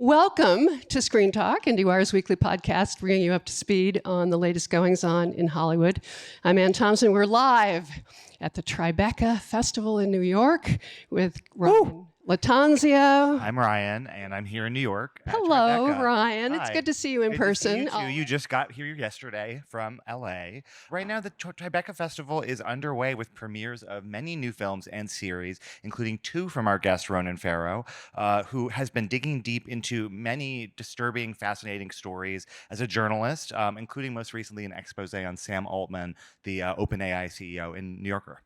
Welcome to Screen Talk, IndieWire's weekly podcast, bringing you up to speed on the latest goings-on in Hollywood. I'm Ann Thompson. We're live at the Tribeca Festival in New York with Ronan Lattanzio. I'm Ryan, and I'm here in New York. Hello, Tribeca. Ryan. Hi. It's good to see you in person. To see you too. You just got here yesterday from LA. Right now, the Tribeca Festival is underway with premieres of many new films and series, including two from our guest, Ronan Farrow, who has been digging deep into many disturbing, fascinating stories as a journalist, including most recently an expose on Sam Altman, the OpenAI CEO in New Yorker.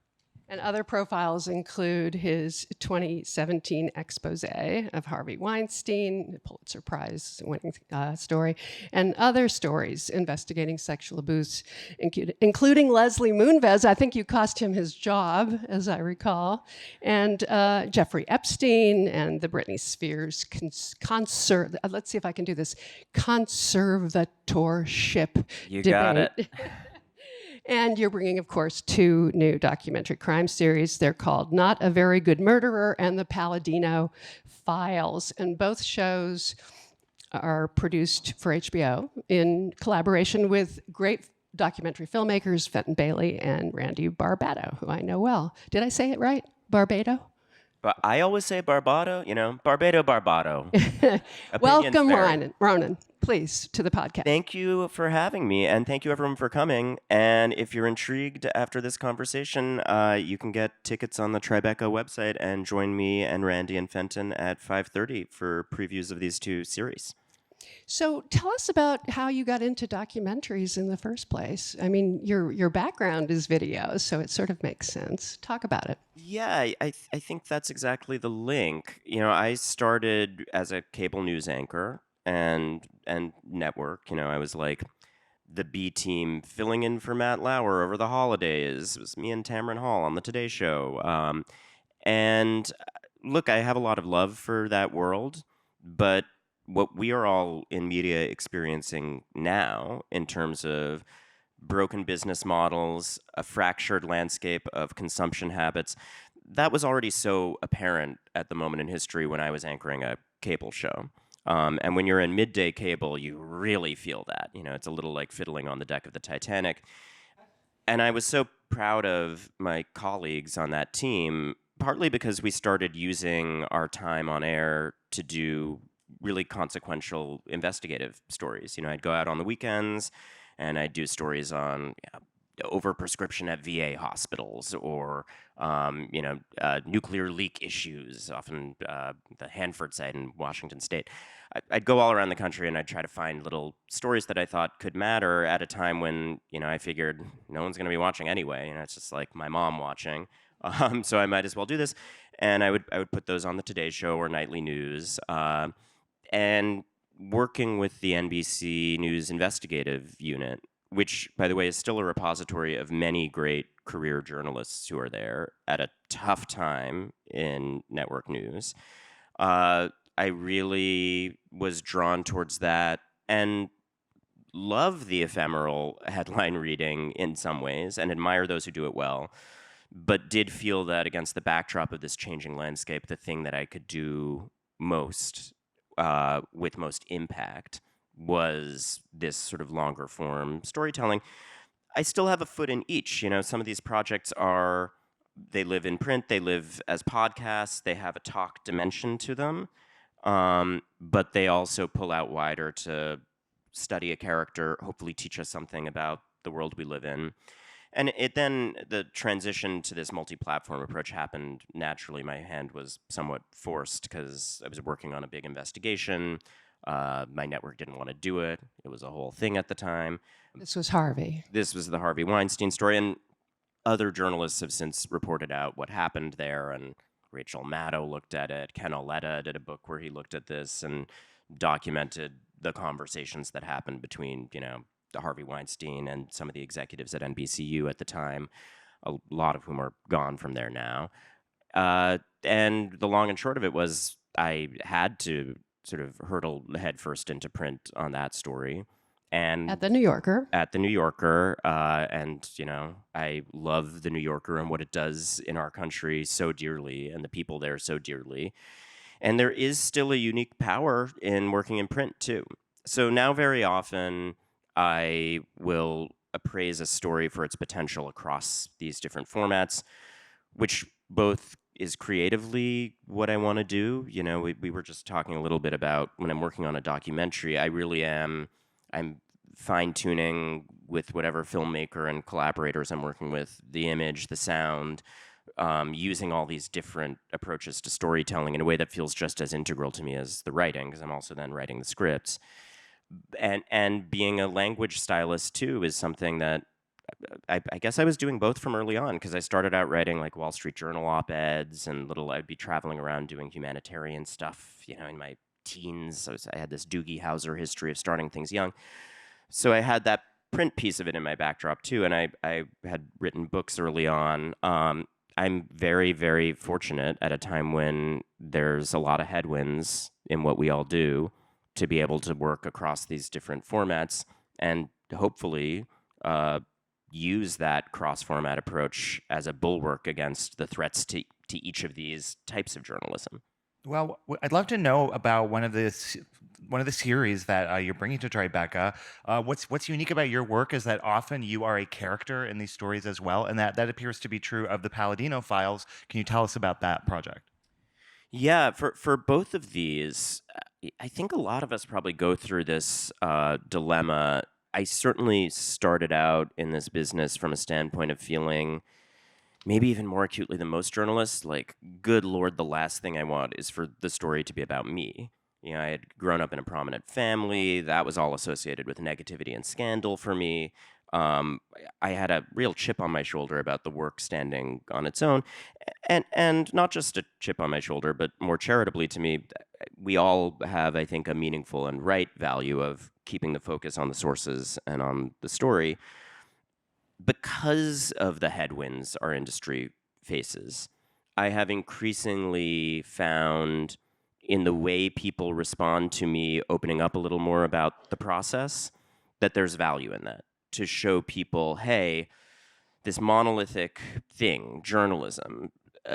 And other profiles include his 2017 expose of Harvey Weinstein, the Pulitzer Prize winning story, and other stories investigating sexual abuse, including Leslie Moonves. I think you cost him his job, as I recall, and Jeffrey Epstein and the Britney Spears let's see if I can do this, conservatorship You debate. got it. And you're bringing, of course, two new documentary crime series. They're called Not a Very Good Murderer and The Palladino Files. And both shows are produced for HBO in collaboration with great documentary filmmakers, Fenton Bailey and Randy Barbato, who I know well. Did I say it right? Barbado? But I always say Barbado, Barbato. Welcome, Ronan, please, to the podcast. Thank you for having me, and thank you, everyone, for coming. And if you're intrigued after this conversation, you can get tickets on the Tribeca website and join me and Randy and Fenton at 5:30 for previews of these two series. So tell us about how you got into documentaries in the first place. I mean, your background is video, so it sort of makes sense. Talk about it. Yeah, I think that's exactly the link. I started as a cable news anchor and network. I was like the B team filling in for Matt Lauer over the holidays. It was me and Tamron Hall on the Today Show. And look, I have a lot of love for that world, but what we are all in media experiencing now in terms of broken business models, a fractured landscape of consumption habits, that was already so apparent at the moment in history when I was anchoring a cable show. And when you're in midday cable, you really feel that. It's a little like fiddling on the deck of the Titanic. And I was so proud of my colleagues on that team, partly because we started using our time on air to do really consequential investigative stories. I'd go out on the weekends and I'd do stories on overprescription at VA hospitals or nuclear leak issues, often the Hanford site in Washington State. I'd go all around the country and I'd try to find little stories that I thought could matter at a time when I figured no one's going to be watching anyway. It's just like my mom watching. So I might as well do this. And I would put those on the Today Show or Nightly News. And working with the NBC News investigative unit, which, by the way, is still a repository of many great career journalists who are there at a tough time in network news, I really was drawn towards that and love the ephemeral headline reading in some ways and admire those who do it well, but did feel that against the backdrop of this changing landscape, the thing that I could do most with most impact was this sort of longer form storytelling. I still have a foot in each. Some of these projects they live in print, they live as podcasts, they have a talk dimension to them, but they also pull out wider to study a character, hopefully teach us something about the world we live in. And the transition to this multi-platform approach happened naturally. My hand was somewhat forced because I was working on a big investigation. My network didn't want to do it. It was a whole thing at the time. This was Harvey. This was the Harvey Weinstein story. And other journalists have since reported out what happened there. And Rachel Maddow looked at it. Ken Auletta did a book where he looked at this and documented the conversations that happened between, Harvey Weinstein and some of the executives at NBCU at the time, a lot of whom are gone from there now. And the long and short of it was I had to sort of hurtle headfirst into print on that story. And at the New Yorker. At the New Yorker. And, I love the New Yorker and what it does in our country so dearly and the people there so dearly. And there is still a unique power in working in print too. So now very often I will appraise a story for its potential across these different formats, which both is creatively what I want to do. You know, we were just talking a little bit about when I'm working on a documentary, I'm fine tuning with whatever filmmaker and collaborators I'm working with, the image, the sound, using all these different approaches to storytelling in a way that feels just as integral to me as the writing, because I'm also then writing the scripts. And being a language stylist too is something that I guess I was doing both from early on, because I started out writing like Wall Street Journal op-eds and I'd be traveling around doing humanitarian stuff, you know, in my teens. I had this Doogie Howser history of starting things young. So I had that print piece of it in my backdrop too, and I had written books early on. I'm very, very fortunate at a time when there's a lot of headwinds in what we all do to be able to work across these different formats and hopefully use that cross-format approach as a bulwark against the threats to each of these types of journalism. Well, I'd love to know about one of the series that you're bringing to Tribeca. What's unique about your work is that often you are a character in these stories as well, and that appears to be true of the Palladino Files. Can you tell us about that project? Yeah, for both of these, I think a lot of us probably go through this dilemma. I certainly started out in this business from a standpoint of feeling, maybe even more acutely than most journalists, like, good Lord, the last thing I want is for the story to be about me. You know, I had grown up in a prominent family. That was all associated with negativity and scandal for me. Um, I had a real chip on my shoulder about the work standing on its own. And not just a chip on my shoulder, but more charitably to me, we all have, I think, a meaningful and right value of keeping the focus on the sources and on the story. Because of the headwinds our industry faces, I have increasingly found in the way people respond to me opening up a little more about the process that there's value in that, to show people, hey, this monolithic thing, journalism,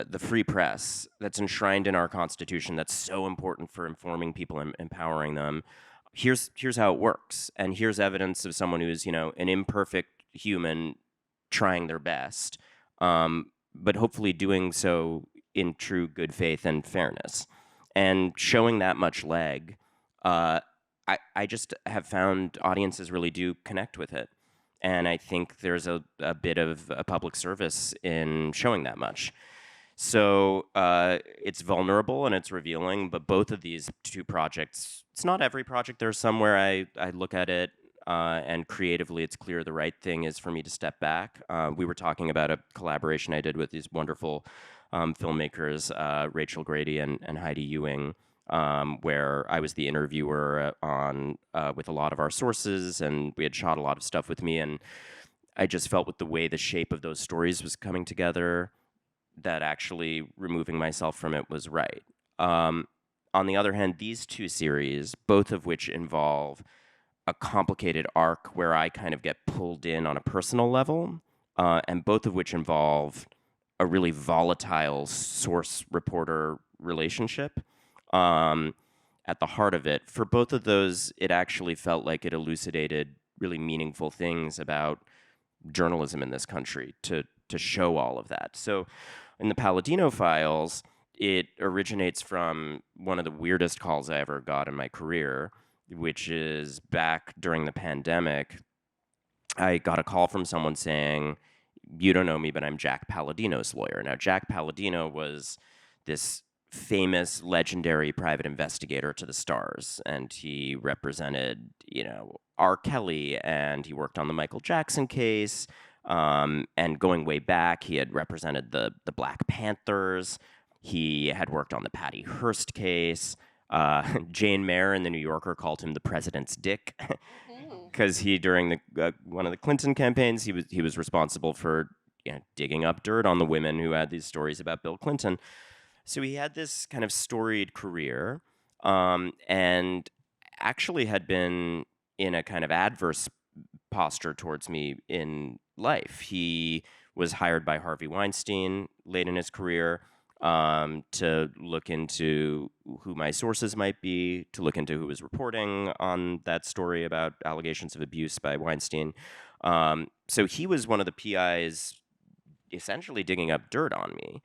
the free press that's enshrined in our Constitution, that's so important for informing people and empowering them. Here's how it works, and here's evidence of someone who's, you know, an imperfect human trying their best, but hopefully doing so in true good faith and fairness, and showing that much leg. I just have found audiences really do connect with it. And I think there's a bit of a public service in showing that much. So it's vulnerable and it's revealing, but both of these two projects, it's not every project. There's somewhere I look at it and creatively it's clear the right thing is for me to step back. We were talking about a collaboration I did with these wonderful filmmakers, Rachel Grady and Heidi Ewing, where I was the interviewer on with a lot of our sources, and we had shot a lot of stuff with me, and I just felt with the way the shape of those stories was coming together that actually removing myself from it was right. On the other hand, these two series, both of which involve a complicated arc where I kind of get pulled in on a personal level, and both of which involve a really volatile source-reporter relationship. At the heart of it, for both of those, it actually felt like it elucidated really meaningful things about journalism in this country to show all of that. So in the Palladino Files, it originates from one of the weirdest calls I ever got in my career, which is back during the pandemic. I got a call from someone saying, "You don't know me, but I'm Jack Palladino's lawyer." Now, Jack Palladino was this famous, legendary private investigator to the stars, and he represented, you know, R. Kelly, and he worked on the Michael Jackson case. And going way back, he had represented the Black Panthers. He had worked on the Patty Hearst case. Jane Mayer in the New Yorker called him the president's dick, because he, during the one of the Clinton campaigns, he was responsible for, you know, digging up dirt on the women who had these stories about Bill Clinton. So he had this kind of storied career, and actually had been in a kind of adverse posture towards me in life. He was hired by Harvey Weinstein late in his career, to look into who my sources might be, to look into who was reporting on that story about allegations of abuse by Weinstein. So he was one of the PIs essentially digging up dirt on me.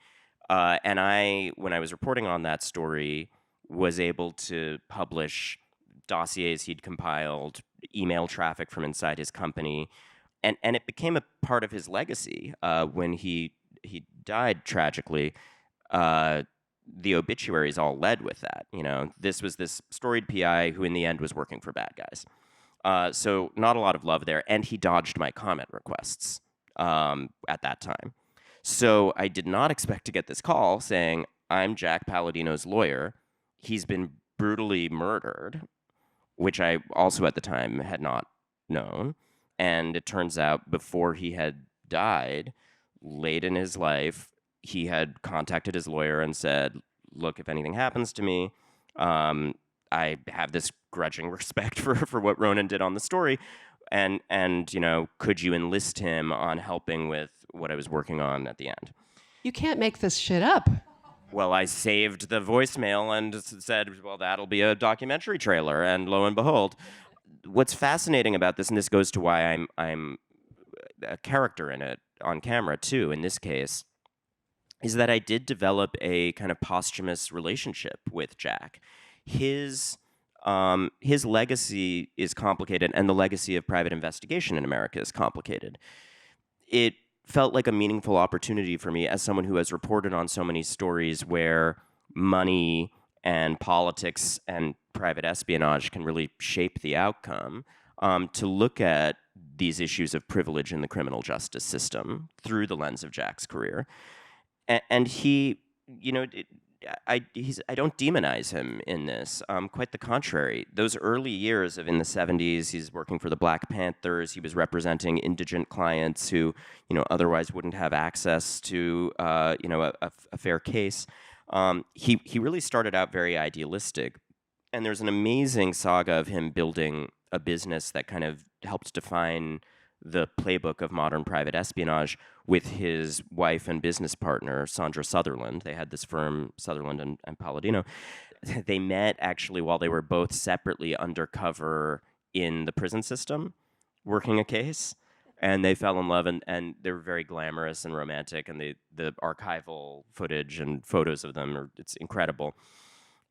And when I was reporting on that story, was able to publish dossiers he'd compiled, email traffic from inside his company, and it became a part of his legacy. When he died tragically, the obituaries all led with that. This was this storied PI who in the end was working for bad guys. So not a lot of love there, and he dodged my comment requests at that time. So I did not expect to get this call saying, I'm Jack Palladino's lawyer. He's been brutally murdered, which I also at the time had not known. And it turns out before he had died, late in his life, he had contacted his lawyer and said, look, if anything happens to me, I have this grudging respect for what Ronan did on the story. And could you enlist him on helping with what I was working on at the end? You can't make this shit up. Well, I saved the voicemail and said, well, that'll be a documentary trailer. And lo and behold, what's fascinating about this, and this goes to why I'm a character in it on camera too, in this case, is that I did develop a kind of posthumous relationship with Jack. His legacy is complicated, and the legacy of private investigation in America is complicated. It felt like a meaningful opportunity for me as someone who has reported on so many stories where money and politics and private espionage can really shape the outcome, to look at these issues of privilege in the criminal justice system through the lens of Jack's career. And he, I don't demonize him in this. Quite the contrary. Those early years of in the 70s, he's working for the Black Panthers. He was representing indigent clients who, otherwise wouldn't have access to, a fair case. He really started out very idealistic. And there's an amazing saga of him building a business that kind of helped define the playbook of modern private espionage with his wife and business partner, Sandra Sutherland. They had this firm, Sutherland and Palladino. They met actually while they were both separately undercover in the prison system, working a case. And they fell in love, and they were very glamorous and romantic, and the archival footage and photos of them, it's incredible.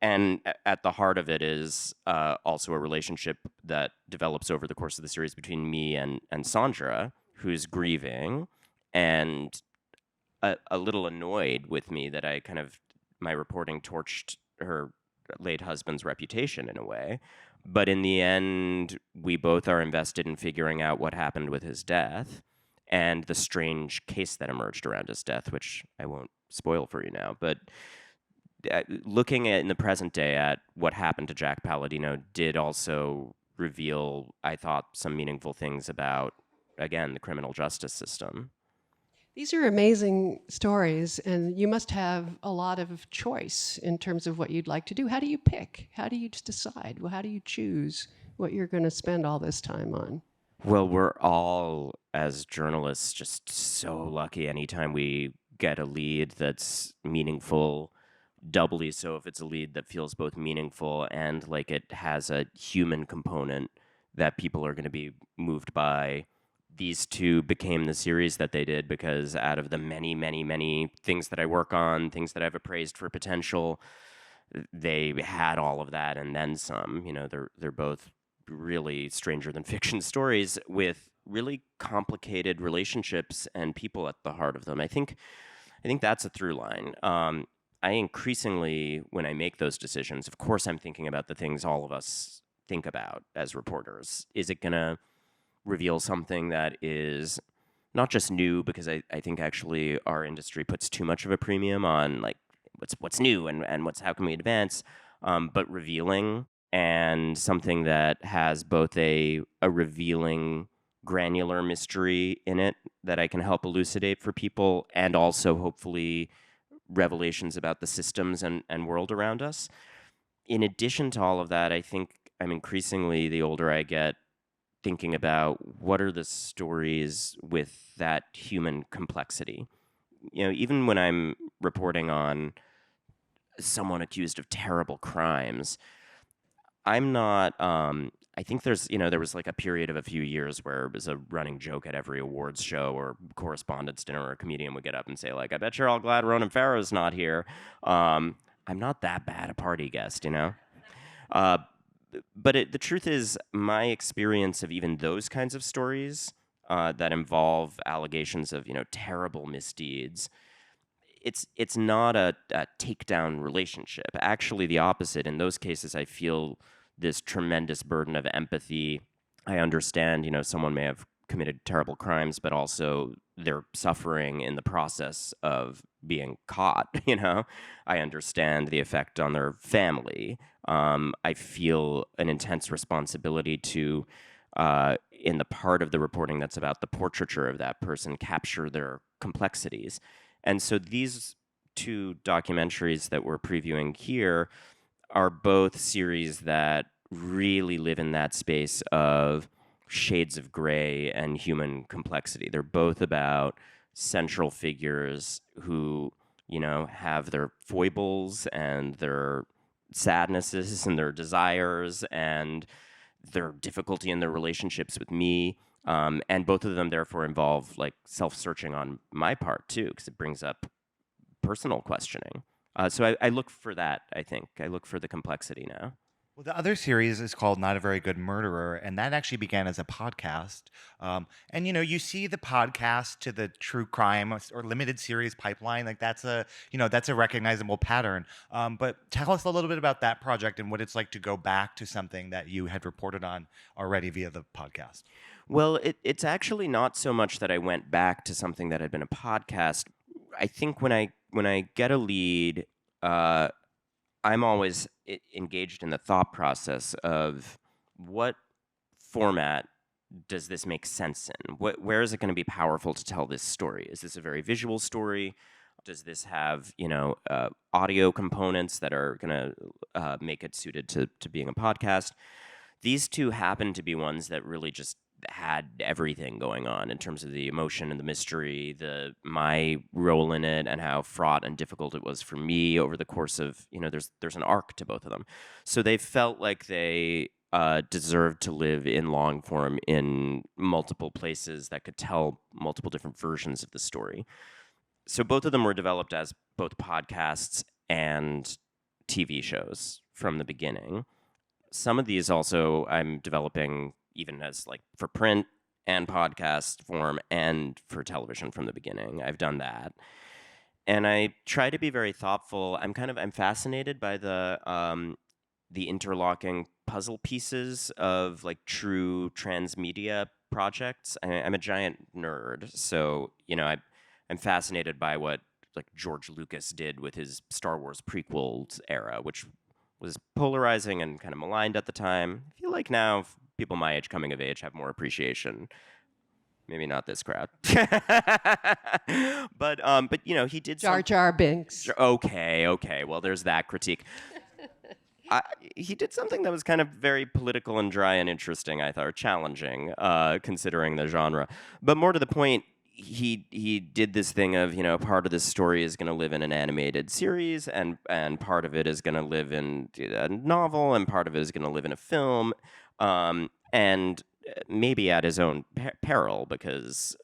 And at the heart of it is also a relationship that develops over the course of the series between me and Sandra, who's grieving and a little annoyed with me that my reporting torched her late husband's reputation in a way. But in the end, we both are invested in figuring out what happened with his death and the strange case that emerged around his death, which I won't spoil for you now. But looking at in the present day at what happened to Jack Palladino did also reveal, I thought, some meaningful things about, again, the criminal justice system. These are amazing stories, and you must have a lot of choice in terms of what you'd like to do. How do you pick? How do you decide? Well, how do you choose what you're going to spend all this time on? Well, we're all, as journalists, just so lucky anytime we get a lead that's meaningful, doubly so if it's a lead that feels both meaningful and like it has a human component that people are going to be moved by. These two became the series that they did because out of the many, many, many things that I work on, things that I've appraised for potential, they had all of that and then some. They're both really stranger than fiction stories with really complicated relationships and people at the heart of them. I think that's a through line. I increasingly, when I make those decisions, of course I'm thinking about the things all of us think about as reporters. Is it going to reveal something that is not just new, because I think actually our industry puts too much of a premium on like what's new and how can we advance, but revealing, and something that has both a revealing granular mystery in it that I can help elucidate for people, and also hopefully revelations about the systems and world around us. In addition to all of that, I think I'm increasingly, the older I get, thinking about what are the stories with that human complexity. even when I'm reporting on someone accused of terrible crimes, I'm not. I think there was like a period of a few years where it was a running joke at every awards show or correspondence dinner, or a comedian would get up and say, like, "I bet you're all glad Ronan Farrow's not here." I'm not that bad a party guest, you know. Uh, but the truth is, my experience of even those kinds of stories that involve allegations of terrible misdeeds, it's not a takedown relationship. Actually, the opposite. In those cases, I feel this tremendous burden of empathy. I understand, someone may have committed terrible crimes, but also they're suffering in the process of being caught. I understand the effect on their family. I feel an intense responsibility to, in the part of the reporting that's about the portraiture of that person, capture their complexities. And so these two documentaries that we're previewing here are both series that really live in that space of shades of gray and human complexity. They're both about central figures who, have their foibles and their sadnesses and their desires and their difficulty in their relationships with me. And both of them therefore involve like self-searching on my part too, because it brings up personal questioning. So I look for that, I think. I look for the complexity now. Well, the other series is called Not a Very Good Murderer, and that actually began as a podcast. And you see the podcast to the true crime or limited series pipeline, like that's a recognizable pattern. But tell us a little bit about that project and what it's like to go back to something that you had reported on already via the podcast. Well, it's actually not so much that I went back to something that had been a podcast. I think when I get a lead, I'm always engaged in the thought process of what format does this make sense in? Where is it going to be powerful to tell this story? Is this a very visual story? Does this have audio components that are going to make it suited to being a podcast? These two happen to be ones that really just had everything going on in terms of the emotion and the mystery, my role in it, and how fraught and difficult it was for me over the course of there's an arc to both of them. So they felt like they deserved to live in long form in multiple places that could tell multiple different versions of the story. So both of them were developed as both podcasts and TV shows from the beginning. Some of these also I'm developing even as like for print and podcast form and for television from the beginning. I've done that. And I try to be very thoughtful. I'm fascinated by the interlocking puzzle pieces of like true transmedia projects. I'm a giant nerd, so I'm fascinated by what like George Lucas did with his Star Wars prequels era, which was polarizing and kind of maligned at the time. I feel like now people my age coming of age have more appreciation. Maybe not this crowd. but he did Jar Jar Binks. Okay. Well, there's that critique. He did something that was kind of very political and dry and interesting, I thought, or challenging, considering the genre. But more to the point, he did this thing of, part of this story is going to live in an animated series, and part of it is going to live in a novel, and part of it is going to live in a film, and maybe at his own peril, because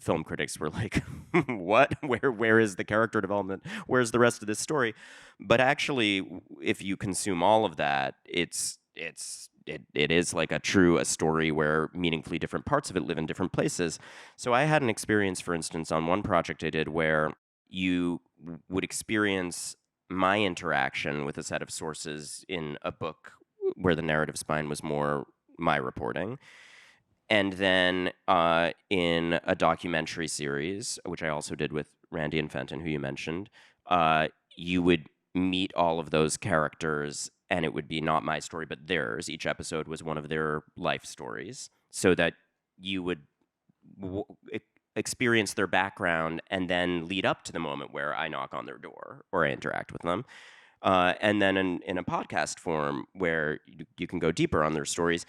film critics were like, what? Where is the character development? Where's the rest of this story? But actually, if you consume all of that, it is like a story where meaningfully different parts of it live in different places. So I had an experience, for instance, on one project I did where you would experience my interaction with a set of sources in a book where the narrative spine was more my reporting. And then in a documentary series, which I also did with Randy and Fenton, who you mentioned, you would meet all of those characters, and it would be not my story, but theirs. Each episode was one of their life stories, so that you would experience their background and then lead up to the moment where I knock on their door or I interact with them. And then in a podcast form where you can go deeper on their stories.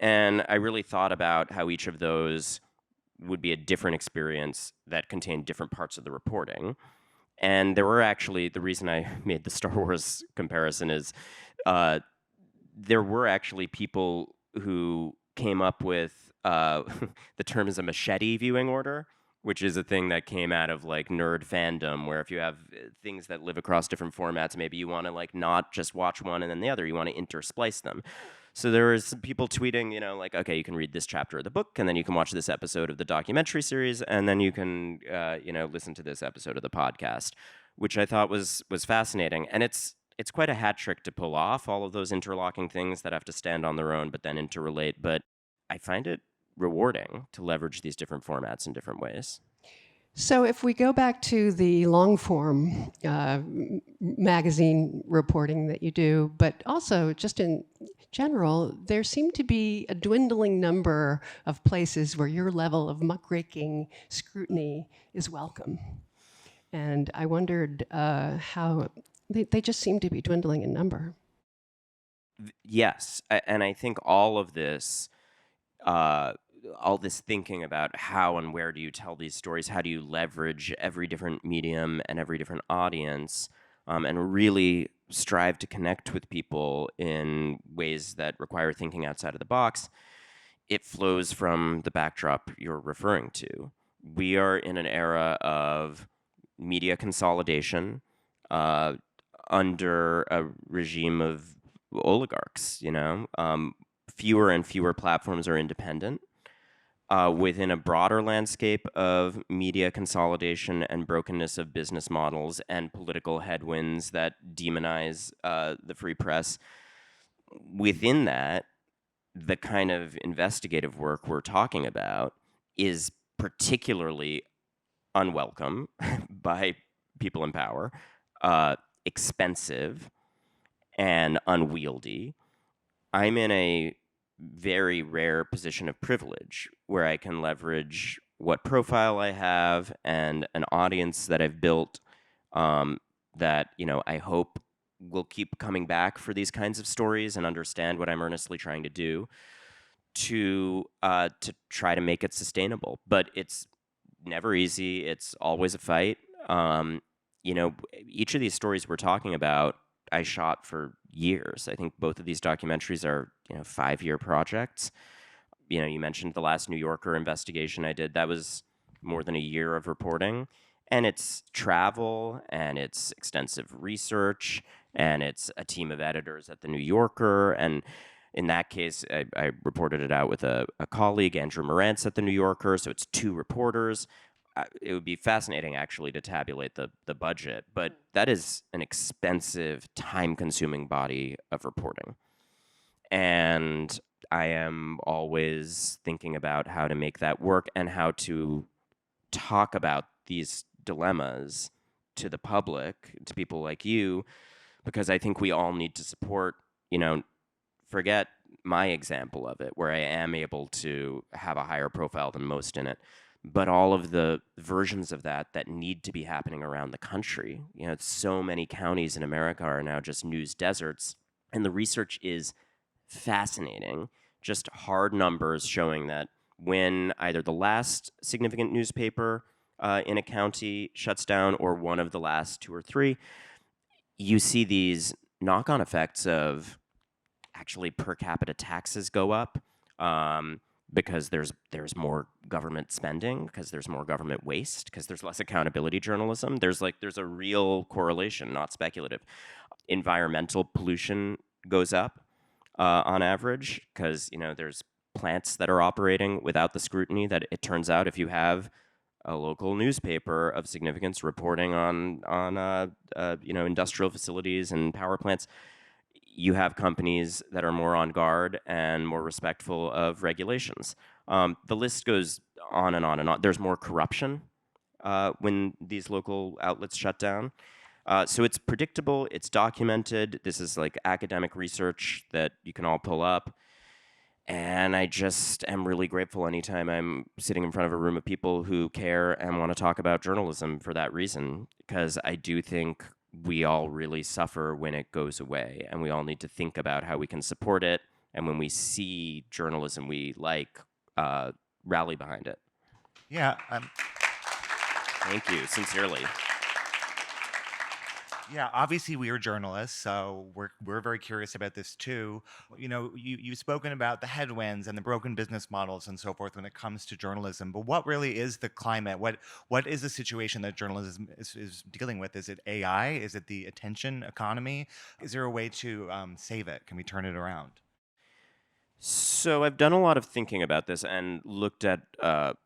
And I really thought about how each of those would be a different experience that contained different parts of the reporting. And there were actually, the reason I made the Star Wars comparison is there were actually people who came up with the term is a machete viewing order, which is a thing that came out of like nerd fandom, where if you have things that live across different formats, maybe you want to like not just watch one and then the other, you want to intersplice them. So there was some people tweeting, you know, like, okay, you can read this chapter of the book, and then you can watch this episode of the documentary series, and then you can, you know, listen to this episode of the podcast, which I thought was fascinating. And it's quite a hat trick to pull off all of those interlocking things that have to stand on their own, but then interrelate. But I find it rewarding to leverage these different formats in different ways. So if we go back to the long form magazine reporting that you do, but also just in general, there seem to be a dwindling number of places where your level of muckraking scrutiny is welcome. And I wondered how they just seem to be dwindling in number. Yes, and I think all of this, all this thinking about how and where do you tell these stories, how do you leverage every different medium and every different audience, and really strive to connect with people in ways that require thinking outside of the box, it flows from the backdrop you're referring to. We are in an era of media consolidation under a regime of oligarchs, you know. Fewer and fewer platforms are independent. Within a broader landscape of media consolidation and brokenness of business models and political headwinds that demonize the free press, within that, the kind of investigative work we're talking about is particularly unwelcome by people in power, expensive, and unwieldy. I'm in a very rare position of privilege where I can leverage what profile I have and an audience that I've built that, you know, I hope will keep coming back for these kinds of stories and understand what I'm earnestly trying to do to try to make it sustainable. But it's never easy. It's always a fight. You know, each of these stories we're talking about, I shot for years. I think both of these documentaries are, you know, 5-year projects. You know, you mentioned the last New Yorker investigation I did. That was more than a year of reporting. And it's travel, and it's extensive research, and it's a team of editors at the New Yorker. And in that case, I reported it out with a colleague, Andrew Morantz at the New Yorker. So it's 2 reporters. It would be fascinating, actually, to tabulate the budget, but that is an expensive, time-consuming body of reporting. And I am always thinking about how to make that work and how to talk about these dilemmas to the public, to people like you, because I think we all need to support, you know, forget my example of it, where I am able to have a higher profile than most in it, but all of the versions of that need to be happening around the country. You know, so many counties in America are now just news deserts, and the research is fascinating. Just hard numbers showing that when either the last significant newspaper in a county shuts down or one of the last 2 or 3, you see these knock-on effects of actually per capita taxes go up. Because there's more government spending, because there's more government waste, because there's less accountability journalism. There's a real correlation, not speculative. Environmental pollution goes up on average because, you know, there's plants that are operating without the scrutiny that it turns out if you have a local newspaper of significance reporting on you know, industrial facilities and power plants, you have companies that are more on guard and more respectful of regulations. The list goes on and on and on. There's more corruption when these local outlets shut down. So it's predictable, it's documented. This is like academic research that you can all pull up. And I just am really grateful anytime I'm sitting in front of a room of people who care and want to talk about journalism for that reason, because I do think we all really suffer when it goes away, and we all need to think about how we can support it. And when we see journalism we like, rally behind it. Yeah, Thank you, sincerely. yeah. Obviously, we are journalists, so we're very curious about this too. You've spoken about the headwinds and the broken business models and so forth when it comes to journalism. But what really is the climate? What is the situation that journalism is dealing with? Is it AI? Is it the attention economy? Is there a way to save it? Can we turn it around? So I've done a lot of thinking about this and looked at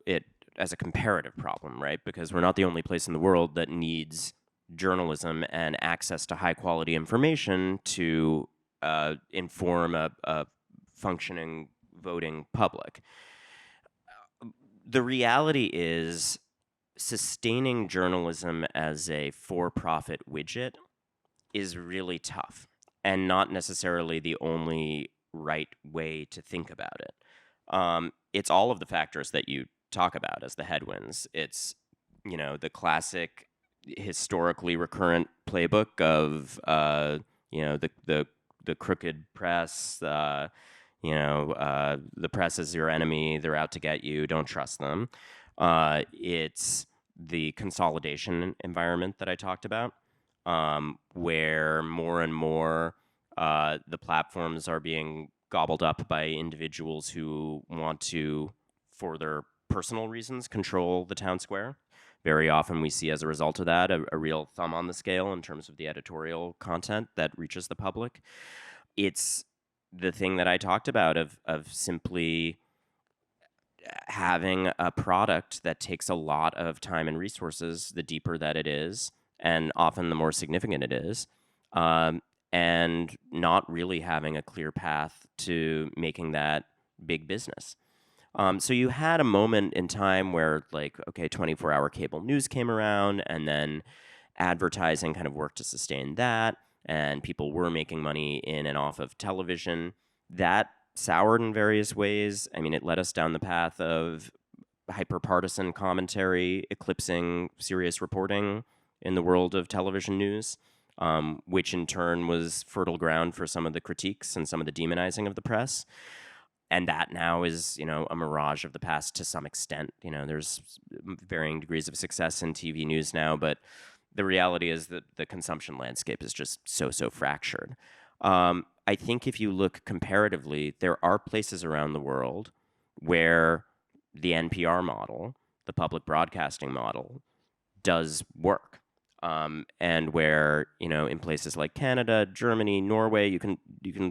it as a comparative problem, right? Because we're not the only place in the world that needs journalism and access to high quality information to inform a functioning voting public. The reality is, sustaining journalism as a for profit widget is really tough and not necessarily the only right way to think about it. It's all of the factors that you talk about as the headwinds. It's, the classic historically recurrent playbook of, the crooked press, the press is your enemy, they're out to get you, don't trust them. It's the consolidation environment that I talked about, where more and more the platforms are being gobbled up by individuals who want to, for their personal reasons, control the town square. Very often we see as a result of that a real thumb on the scale in terms of the editorial content that reaches the public. It's the thing that I talked about of simply having a product that takes a lot of time and resources, the deeper that it is, and often the more significant it is, and not really having a clear path to making that big business. So you had a moment in time where, 24-hour cable news came around, and then advertising kind of worked to sustain that, and people were making money in and off of television. That soured in various ways. I mean, it led us down the path of hyper-partisan commentary eclipsing serious reporting in the world of television news, which in turn was fertile ground for some of the critiques and some of the demonizing of the press. And that now is, a mirage of the past to some extent. There's varying degrees of success in TV news now, but the reality is that the consumption landscape is just so fractured. I think if you look comparatively, there are places around the world where the NPR model, the public broadcasting model, does work. And where, in places like Canada, Germany, Norway, you can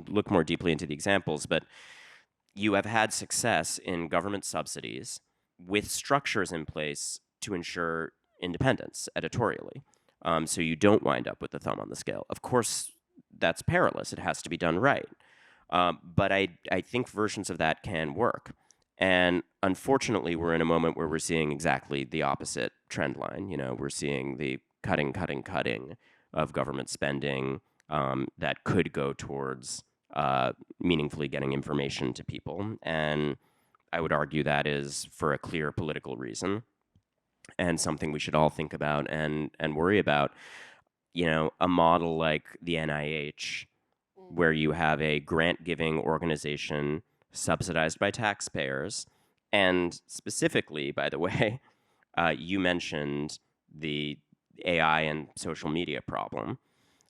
look more deeply into the examples, but you have had success in government subsidies with structures in place to ensure independence editorially. So you don't wind up with the thumb on the scale. Of course, that's perilous. It has to be done right. But I think versions of that can work. And unfortunately, we're in a moment where we're seeing exactly the opposite trend line. We're seeing the cutting of government spending that could go towards meaningfully getting information to people. And I would argue that is for a clear political reason and something we should all think about and worry about. A model like the NIH, where you have a grant-giving organization subsidized by taxpayers, and specifically, by the way, you mentioned the AI and social media problem.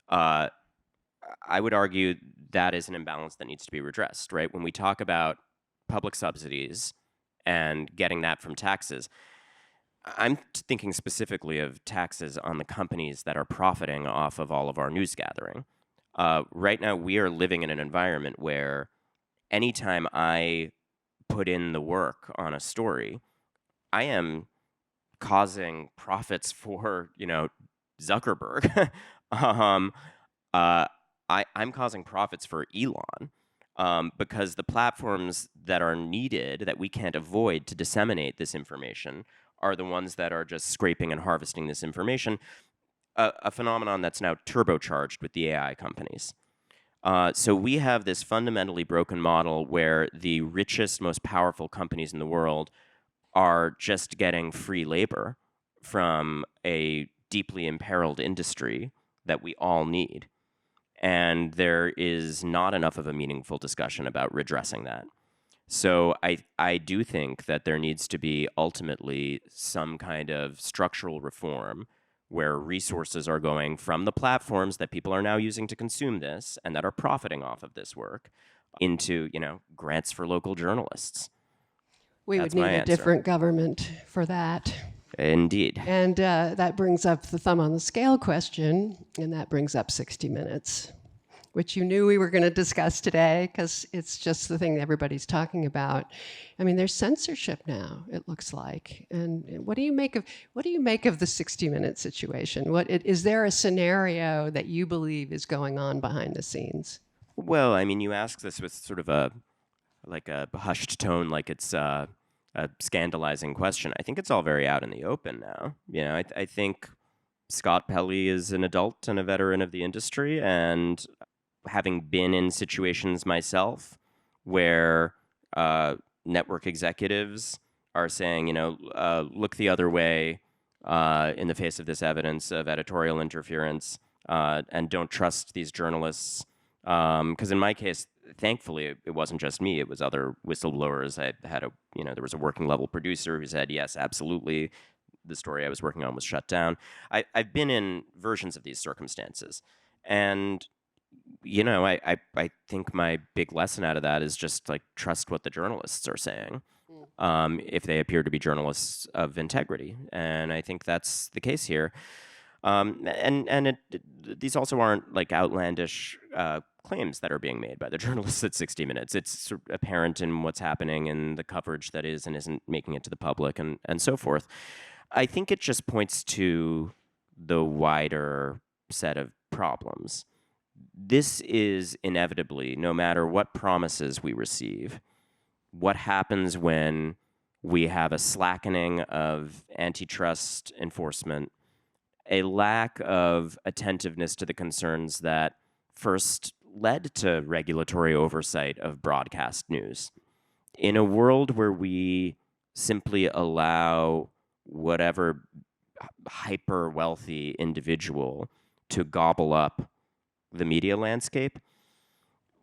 I would argue that is an imbalance that needs to be redressed, right? When we talk about public subsidies and getting that from taxes, I'm thinking specifically of taxes on the companies that are profiting off of all of our news gathering. Right now, we are living in an environment where anytime I put in the work on a story, I am causing profits for, Zuckerberg. um, I'm causing profits for Elon. Because the platforms that are needed, that we can't avoid to disseminate this information, are the ones that are just scraping and harvesting this information, a phenomenon that's now turbocharged with the AI companies. So we have this fundamentally broken model where the richest, most powerful companies in the world are just getting free labor from a deeply imperiled industry that we all need. And there is not enough of a meaningful discussion about redressing that. So I do think that there needs to be ultimately some kind of structural reform where resources are going from the platforms that people are now using to consume this and that are profiting off of this work into, grants for local journalists. We would That's my need a answer. different government for that. Indeed. And that brings up the thumb on the scale question, and that brings up 60 Minutes, which you knew we were going to discuss today because it's just the thing that everybody's talking about. I mean, there's censorship now, it looks like. And what do you make of the 60 Minute situation? Is there a scenario that you believe is going on behind the scenes? Well, I mean, you ask this with sort of a hushed tone, like it's a scandalizing question. I think it's all very out in the open now. I think Scott Pelley is an adult and a veteran of the industry, and having been in situations myself where network executives are saying, look the other way in the face of this evidence of editorial interference, and don't trust these journalists. Because in my case, thankfully, it wasn't just me; it was other whistleblowers. There was a working level producer who said, "Yes, absolutely, the story I was working on was shut down." I've been in versions of these circumstances, and I think my big lesson out of that is just like trust what the journalists are saying, if they appear to be journalists of integrity, and I think that's the case here. These also aren't like outlandish claims that are being made by the journalists at 60 Minutes. It's sort of apparent in what's happening in the coverage that is and isn't making it to the public and so forth. I think it just points to the wider set of problems. This is inevitably, no matter what promises we receive, what happens when we have a slackening of antitrust enforcement, a lack of attentiveness to the concerns that first led to regulatory oversight of broadcast news. In a world where we simply allow whatever hyper wealthy individual to gobble up the media landscape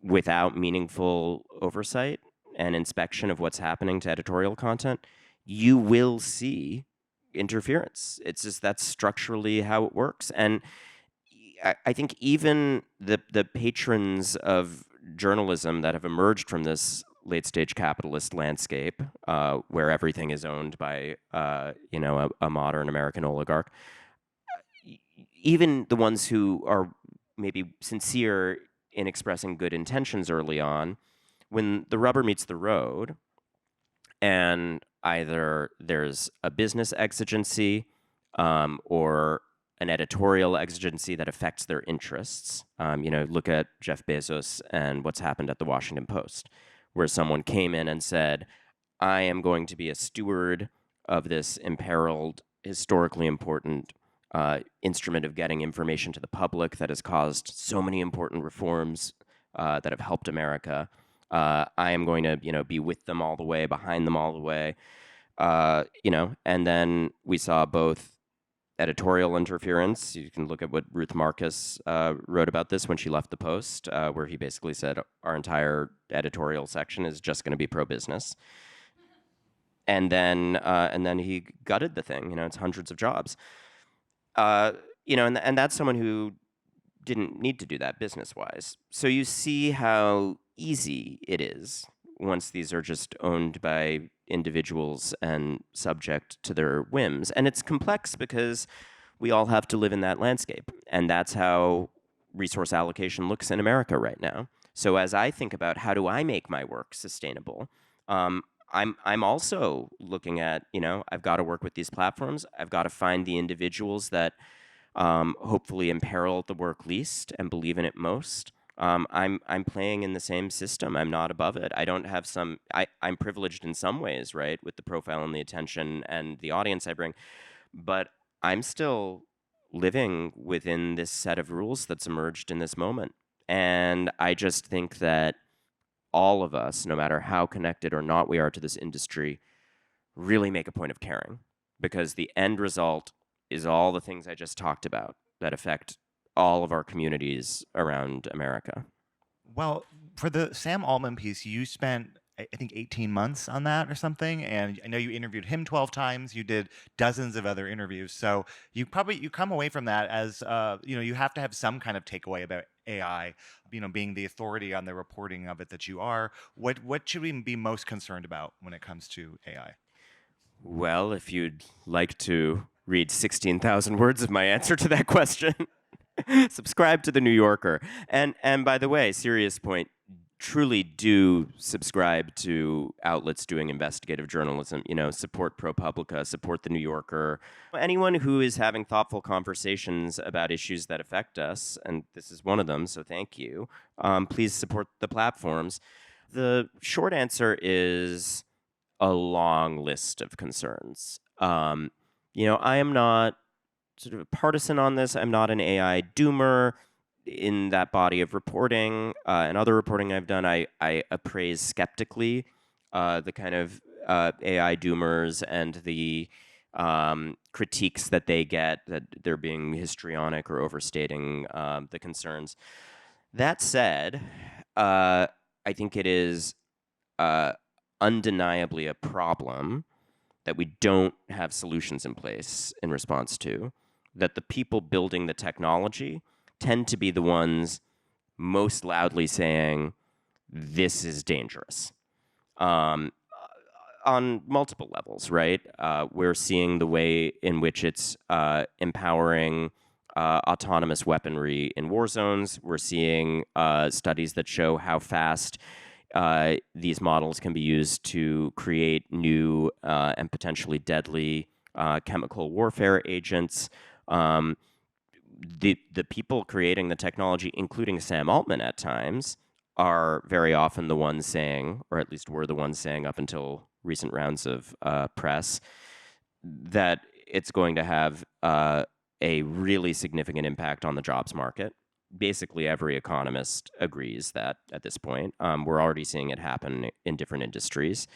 without meaningful oversight and inspection of what's happening to editorial content, you will see interference. It's just that's structurally how it works. And I think even the patrons of journalism that have emerged from this late stage capitalist landscape, where everything is owned by a modern American oligarch, even the ones who are maybe sincere in expressing good intentions early on, when the rubber meets the road and either there's a business exigency or an editorial exigency that affects their interests. Look at Jeff Bezos and what's happened at the Washington Post, where someone came in and said, I am going to be a steward of this imperiled, historically important instrument of getting information to the public that has caused so many important reforms that have helped America. I am going to, be with them all the way, behind them all the way. And then we saw both editorial interference. You can look at what Ruth Marcus wrote about this when she left the Post, where he basically said our entire editorial section is just going to be pro-business. And then he gutted the thing. It's hundreds of jobs. And that's someone who didn't need to do that business-wise. So you see how easy it is once these are just owned by individuals and subject to their whims. And it's complex because we all have to live in that landscape. And that's how resource allocation looks in America right now. So as I think about how do I make my work sustainable, I'm also looking at, I've got to work with these platforms. I've got to find the individuals that hopefully imperil the work least and believe in it most. I'm playing in the same system. I'm not above it. I don't have I'm privileged in some ways, right, with the profile and the attention and the audience I bring, but I'm still living within this set of rules that's emerged in this moment. And I just think that all of us, no matter how connected or not we are to this industry, really make a point of caring, because the end result is all the things I just talked about that affect all of our communities around America. Well, for the Sam Altman piece, you spent I think 18 months on that or something. And I know you interviewed him 12 times. You did dozens of other interviews. So you come away from that as you have to have some kind of takeaway about AI, being the authority on the reporting of it that you are. What should we be most concerned about when it comes to AI? Well, if you'd like to read 16,000 words of my answer to that question, subscribe to the New Yorker. And by the way, serious point, truly do subscribe to outlets doing investigative journalism. Support ProPublica, support the New Yorker. Anyone who is having thoughtful conversations about issues that affect us, and this is one of them, so thank you. Please support the platforms. The short answer is a long list of concerns. I am not sort of a partisan on this. I'm not an AI doomer. In that body of reporting and other reporting I've done, I appraise skeptically the kind of AI doomers and the critiques that they get, that they're being histrionic or overstating the concerns. That said, I think it is undeniably a problem that we don't have solutions in place in response to, that the people building the technology tend to be the ones most loudly saying, this is dangerous. On multiple levels, right? We're seeing the way in which it's empowering autonomous weaponry in war zones. We're seeing studies that show how fast these models can be used to create new and potentially deadly chemical warfare agents. The people creating the technology, including Sam Altman at times, are very often the ones saying, or at least were the ones saying up until recent rounds of press, that it's going to have a really significant impact on the jobs market. Basically, every economist agrees that at this point. We're already seeing it happen in different industries.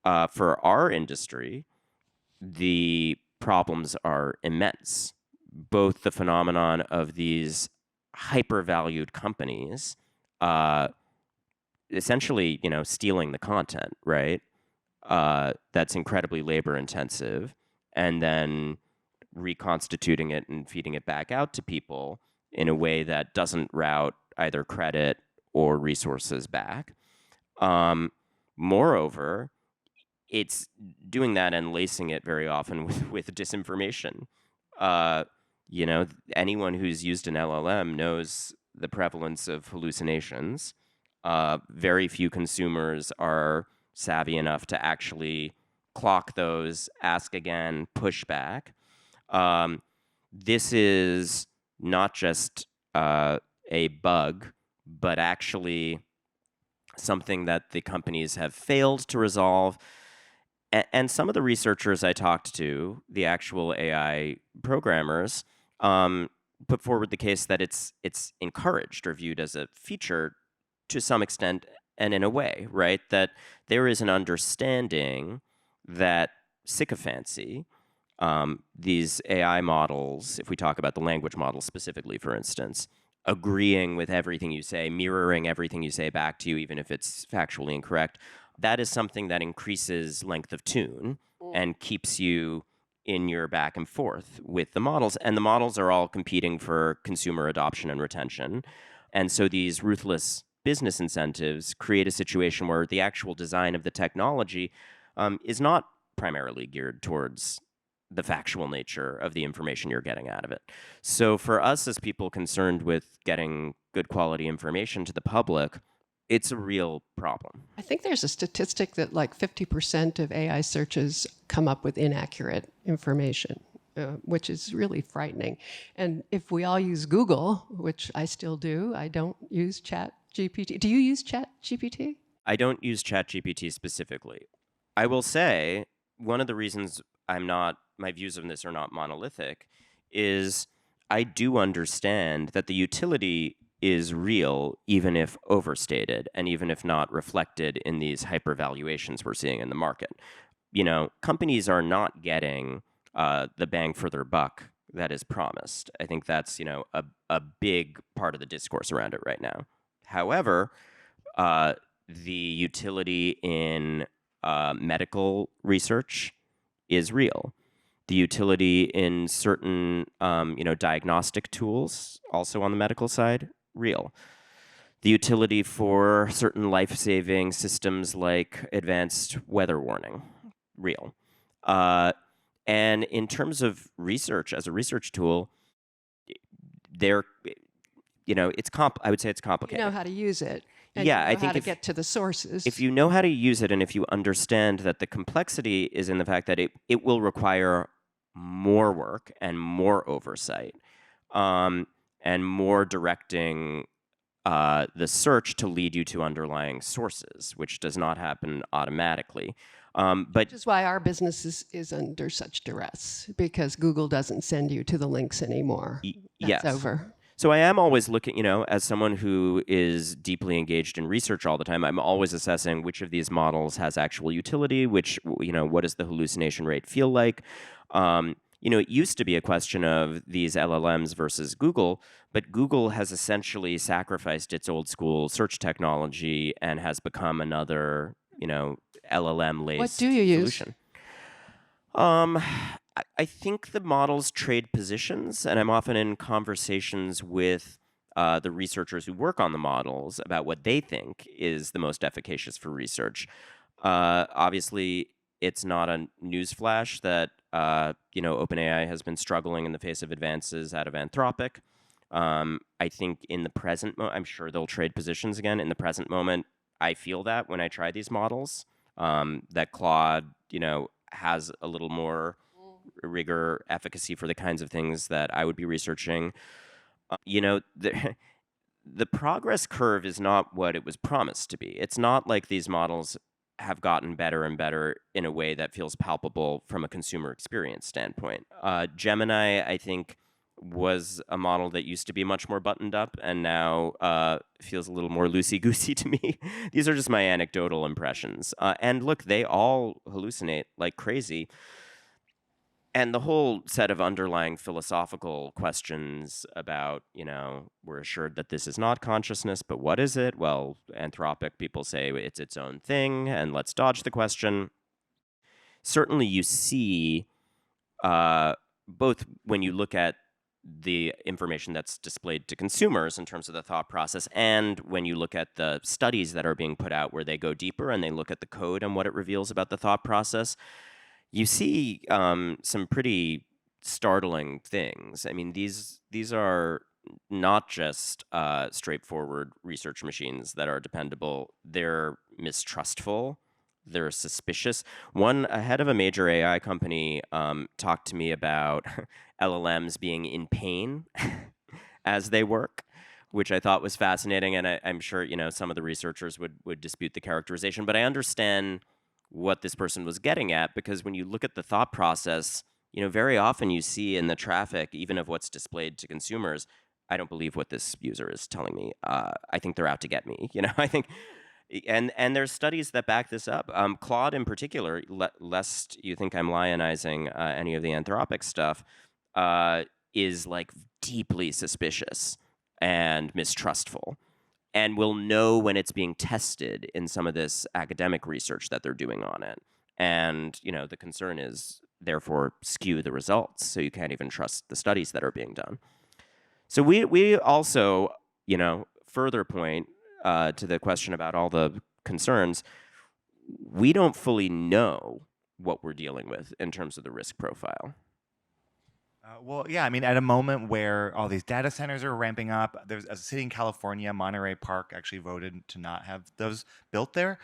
For our industry, the problems are immense. Both the phenomenon of these hyper-valued companies essentially, stealing the content, right? That's incredibly labor-intensive, and then reconstituting it and feeding it back out to people in a way that doesn't route either credit or resources back. Moreover, it's doing that and lacing it very often with disinformation. Anyone who's used an LLM knows the prevalence of hallucinations. Very few consumers are savvy enough to actually clock those, ask again, push back. This is not just a bug, but actually something that the companies have failed to resolve. And some of the researchers I talked to, the actual AI programmers, put forward the case that it's encouraged or viewed as a feature to some extent and in a way, right? That there is an understanding that sycophancy, these AI models, if we talk about the language models specifically, for instance, agreeing with everything you say, mirroring everything you say back to you, even if it's factually incorrect, that is something that increases length of tune and keeps you in your back and forth with the models. And the models are all competing for consumer adoption and retention. And so these ruthless business incentives create a situation where the actual design of the technology is not primarily geared towards the factual nature of the information you're getting out of it. So for us as people concerned with getting good quality information to the public, it's a real problem. I think there's a statistic that like 50% of AI searches come up with inaccurate information, which is really frightening. And if we all use Google, which I still do, I don't use ChatGPT. Do you use ChatGPT? I don't use ChatGPT specifically. I will say one of the reasons my views on this are not monolithic is I do understand that the utility is real, even if overstated and even if not reflected in these hypervaluations we're seeing in the market. Companies are not getting the bang for their buck that is promised. I think that's, a big part of the discourse around it right now. However, the utility in medical research is real. The utility in certain, diagnostic tools, also on the medical side, real. The utility for certain life-saving systems like advanced weather warning, real. And in terms of research, as a research tool, there, I would say it's You complicated. know how to use it, and Yeah, you I know how think to get to the sources. if you know how to use it and if you understand that the complexity is in the fact that it will require more work and more oversight, and more directing the search to lead you to underlying sources, which does not happen automatically. But Which is why our business is under such duress, because Google doesn't send you to the links anymore. That's yes. over. So I am always looking, as someone who is deeply engaged in research all the time, I'm always assessing which of these models has actual utility, what does the hallucination rate feel like? It used to be a question of these LLMs versus Google, but Google has essentially sacrificed its old school search technology and has become another, LLM-laced What do you use? solution. I think the models trade positions, and I'm often in conversations with the researchers who work on the models about what they think is the most efficacious for research. Obviously, it's not a newsflash that OpenAI has been struggling in the face of advances out of Anthropic. I think in the present moment, I'm sure they'll trade positions again. In the present moment, I feel that when I try these models, that Claude, has a little more rigor, efficacy for the kinds of things that I would be researching. The progress curve is not what it was promised to be. It's not like these models have gotten better and better in a way that feels palpable from a consumer experience standpoint. Gemini, I think, was a model that used to be much more buttoned up and now feels a little more loosey-goosey to me. These are just my anecdotal impressions. And look, they all hallucinate like crazy. And the whole set of underlying philosophical questions about, we're assured that this is not consciousness, but what is it? Well, Anthropic people say it's its own thing, and let's dodge the question. Certainly, you see, both when you look at the information that's displayed to consumers in terms of the thought process, and when you look at the studies that are being put out where they go deeper and they look at the code and what it reveals about the thought process, you see some pretty startling things. I mean, these are not just straightforward research machines that are dependable. They're mistrustful. They're suspicious. A head of a major AI company talked to me about LLMs being in pain as they work, which I thought was fascinating. And I'm sure some of the researchers would dispute the characterization, but I understand what this person was getting at, because when you look at the thought process, very often you see in the traffic, even of what's displayed to consumers, I don't believe what this user is telling me. I think they're out to get me. I think, and there's studies that back this up. Claude in particular, lest you think I'm lionizing any of the Anthropic stuff, is like deeply suspicious and mistrustful, and will know when it's being tested in some of this academic research that they're doing on it. And, the concern is, therefore, skew the results, so you can't even trust the studies that are being done. So we also, further point to the question about all the concerns, we don't fully know what we're dealing with in terms of the risk profile. Well, yeah, I mean, at a moment where all these data centers are ramping up, there's a city in California, Monterey Park, actually voted to not have those built there.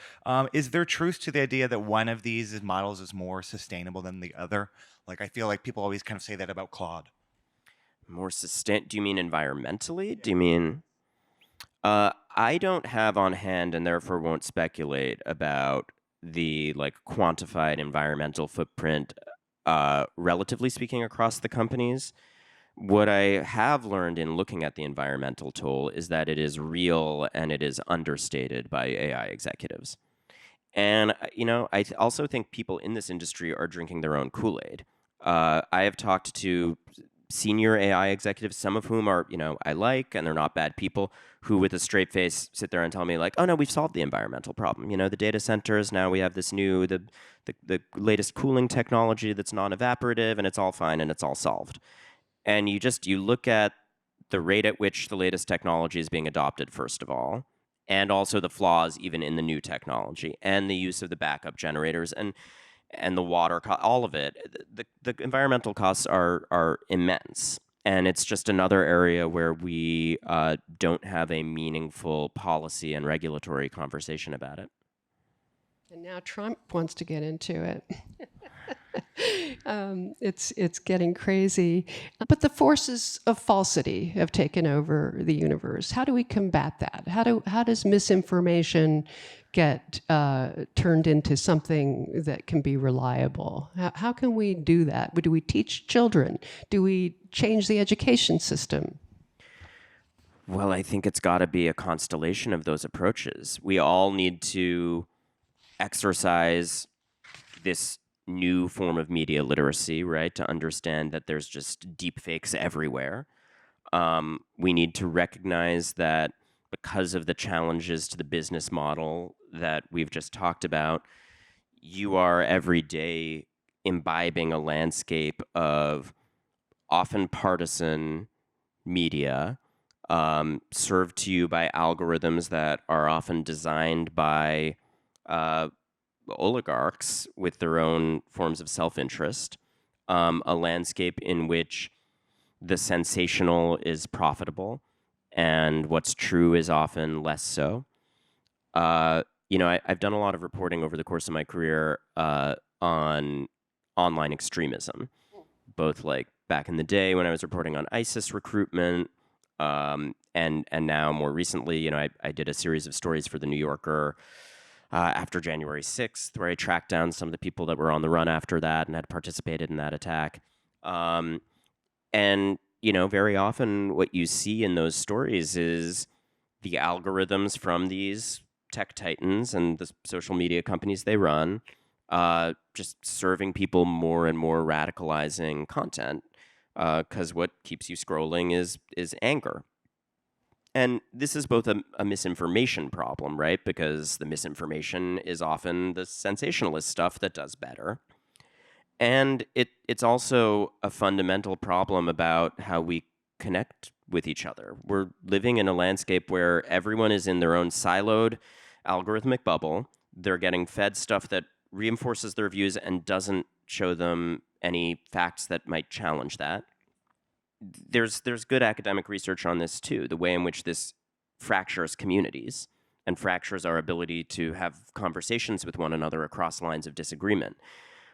Is there truth to the idea that one of these models is more sustainable than the other? Like, I feel like people always kind of say that about Claude. More do you mean environmentally? Do you mean... I don't have on hand, and therefore won't speculate about the quantified environmental footprint, relatively speaking, across the companies. What I have learned in looking at the environmental toll is that it is real and it is understated by AI executives. And, I also think people in this industry are drinking their own Kool-Aid. I have talked to senior AI executives, some of whom are, I like, and they're not bad people, who with a straight face sit there and tell me like, oh no, we've solved the environmental problem. The data centers, now we have this new, the latest cooling technology that's non-evaporative, and it's all fine and it's all solved. And you look at the rate at which the latest technology is being adopted, first of all, and also the flaws even in the new technology, and the use of the backup generators, and the water, all of it. The environmental costs are immense, and it's just another area where we don't have a meaningful policy and regulatory conversation about it. And now Trump wants to get into it. It's getting crazy. But the forces of falsity have taken over the universe. How do we combat that? How does misinformation get turned into something that can be reliable? How can we do that? Do we teach children? Do we change the education system? Well, I think it's got to be a constellation of those approaches. We all need to exercise this new form of media literacy, right? To understand that there's just deep fakes everywhere. We need to recognize that because of the challenges to the business model that we've just talked about, you are every day imbibing a landscape of often partisan media served to you by algorithms that are often designed by oligarchs with their own forms of self-interest, a landscape in which the sensational is profitable and what's true is often less so. I've done a lot of reporting over the course of my career on online extremism, both like back in the day when I was reporting on ISIS recruitment, and now more recently, I did a series of stories for The New Yorker after January 6th, where I tracked down some of the people that were on the run after that and had participated in that attack. And very often what you see in those stories is the algorithms from these tech titans and the social media companies they run just serving people more and more radicalizing content, because what keeps you scrolling is anger. And this is both a misinformation problem, right? Because the misinformation is often the sensationalist stuff that does better. And it's also a fundamental problem about how we connect with each other. We're living in a landscape where everyone is in their own siloed algorithmic bubble. They're getting fed stuff that reinforces their views and doesn't show them any facts that might challenge that. There's good academic research on this too, the way in which this fractures communities and fractures our ability to have conversations with one another across lines of disagreement.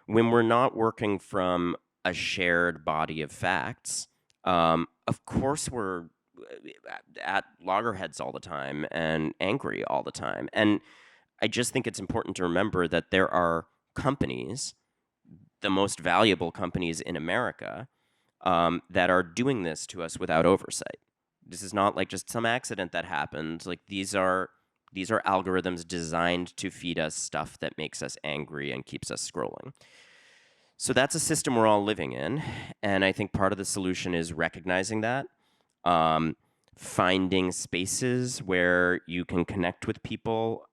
When we're not working from a shared body of facts, of course we're at loggerheads all the time and angry all the time. And I just think it's important to remember that there are companies, the most valuable companies in America, that are doing this to us without oversight. This is not like just some accident that happened. Like these are algorithms designed to feed us stuff that makes us angry and keeps us scrolling. So that's a system we're all living in, and I think part of the solution is recognizing that, finding spaces where you can connect with people.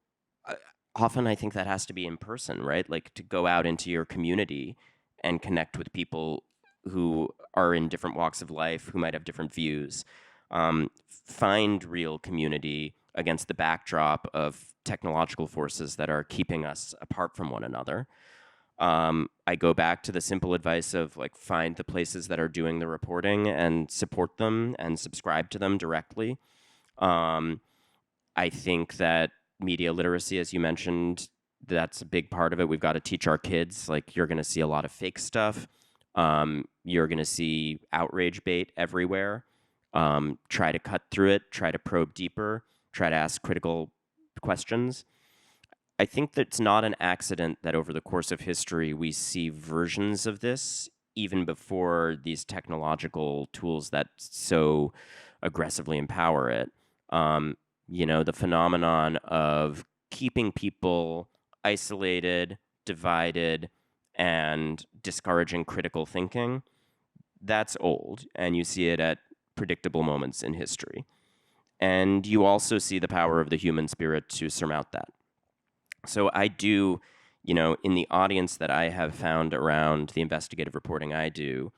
Often I think that has to be in person, right? Like to go out into your community and connect with people who are in different walks of life, who might have different views. Find real community against the backdrop of technological forces that are keeping us apart from one another. I go back to the simple advice of like find the places that are doing the reporting and support them and subscribe to them directly. I think that media literacy, as you mentioned, that's a big part of it. We've got to teach our kids, like you're going to see a lot of fake stuff. You're going to see outrage bait everywhere. Try to cut through it, try to probe deeper, try to ask critical questions. I think that it's not an accident that over the course of history we see versions of this even before these technological tools that so aggressively empower it. The phenomenon of keeping people isolated, divided, and discouraging critical thinking, that's old, and you see it at predictable moments in history. And you also see the power of the human spirit to surmount that. So I do, in the audience that I have found around the investigative reporting I do,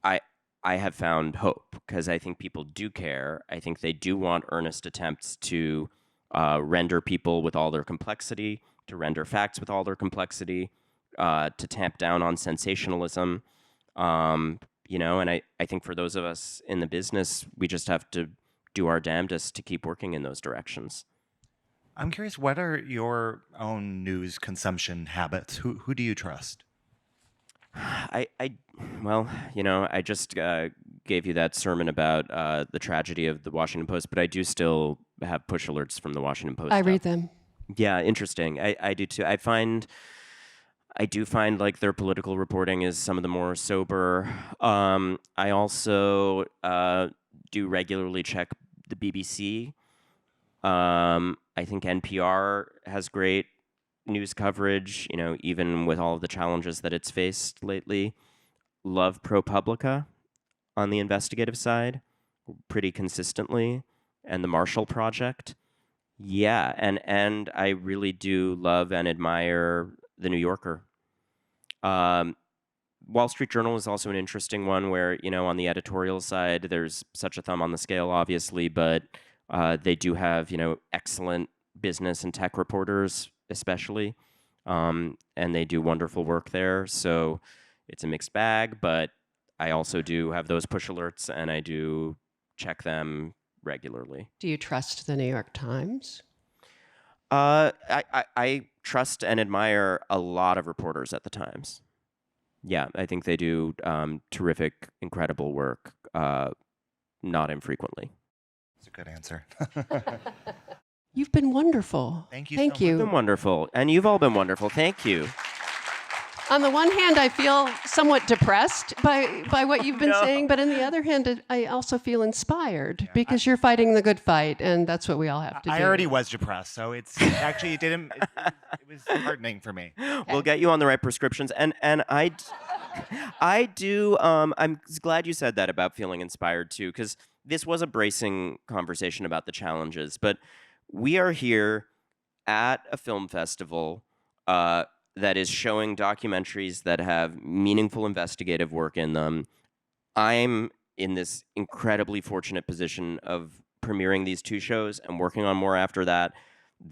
I I have found hope because I think people do care. I think they do want earnest attempts to render people with all their complexity, to render facts with all their complexity, to tamp down on sensationalism. And I think for those of us in the business, we just have to do our damnedest to keep working in those directions. I'm curious, what are your own news consumption habits? Who do you trust? Well, I just gave you that sermon about the tragedy of the Washington Post, but I do still have push alerts from the Washington Post. I read them. Yeah, interesting. I do too. I do find like their political reporting is some of the more sober. I also do regularly check the BBC. I think NPR has great news coverage, even with all of the challenges that it's faced lately. Love ProPublica on the investigative side pretty consistently, and the Marshall Project. Yeah, and I really do love and admire the New Yorker. Wall Street Journal is also an interesting one where, on the editorial side, there's such a thumb on the scale, obviously, but they do have, excellent business and tech reporters, especially, and they do wonderful work there. So it's a mixed bag, but I also do have those push alerts, and I do check them regularly. Do you trust the New York Times? I trust and admire a lot of reporters at the Times. Yeah, I think they do terrific, incredible work, not infrequently. That's a good answer. You've been wonderful. Thank you Thank so you. You've been wonderful, and you've all been wonderful. Thank you. On the one hand, I feel somewhat depressed by what you've been saying, but on the other hand, I also feel inspired because you're fighting the good fight, and that's what we all have to do. I already was depressed, so it's actually it was heartening for me. We'll get you on the right prescriptions, and I do. I'm glad you said that about feeling inspired too, because this was a bracing conversation about the challenges, but we are here at a film festival that is showing documentaries that have meaningful investigative work in them. I'm in this incredibly fortunate position of premiering these two shows and working on more after that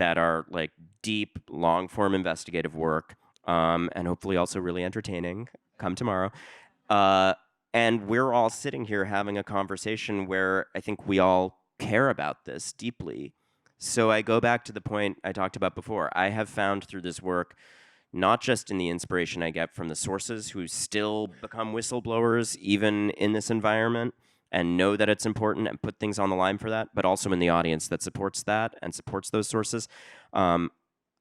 are like deep, long-form investigative work, and hopefully also really entertaining. Come tomorrow. And we're all sitting here having a conversation where I think we all care about this deeply. So I go back to the point I talked about before. I have found through this work, not just in the inspiration I get from the sources who still become whistleblowers even in this environment and know that it's important and put things on the line for that, but also in the audience that supports that and supports those sources. I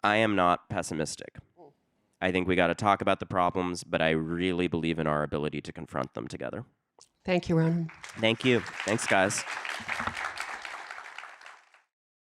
am not pessimistic. I think we got to talk about the problems, but I really believe in our ability to confront them together. Thank you, Ronan. Thank you. Thanks, guys.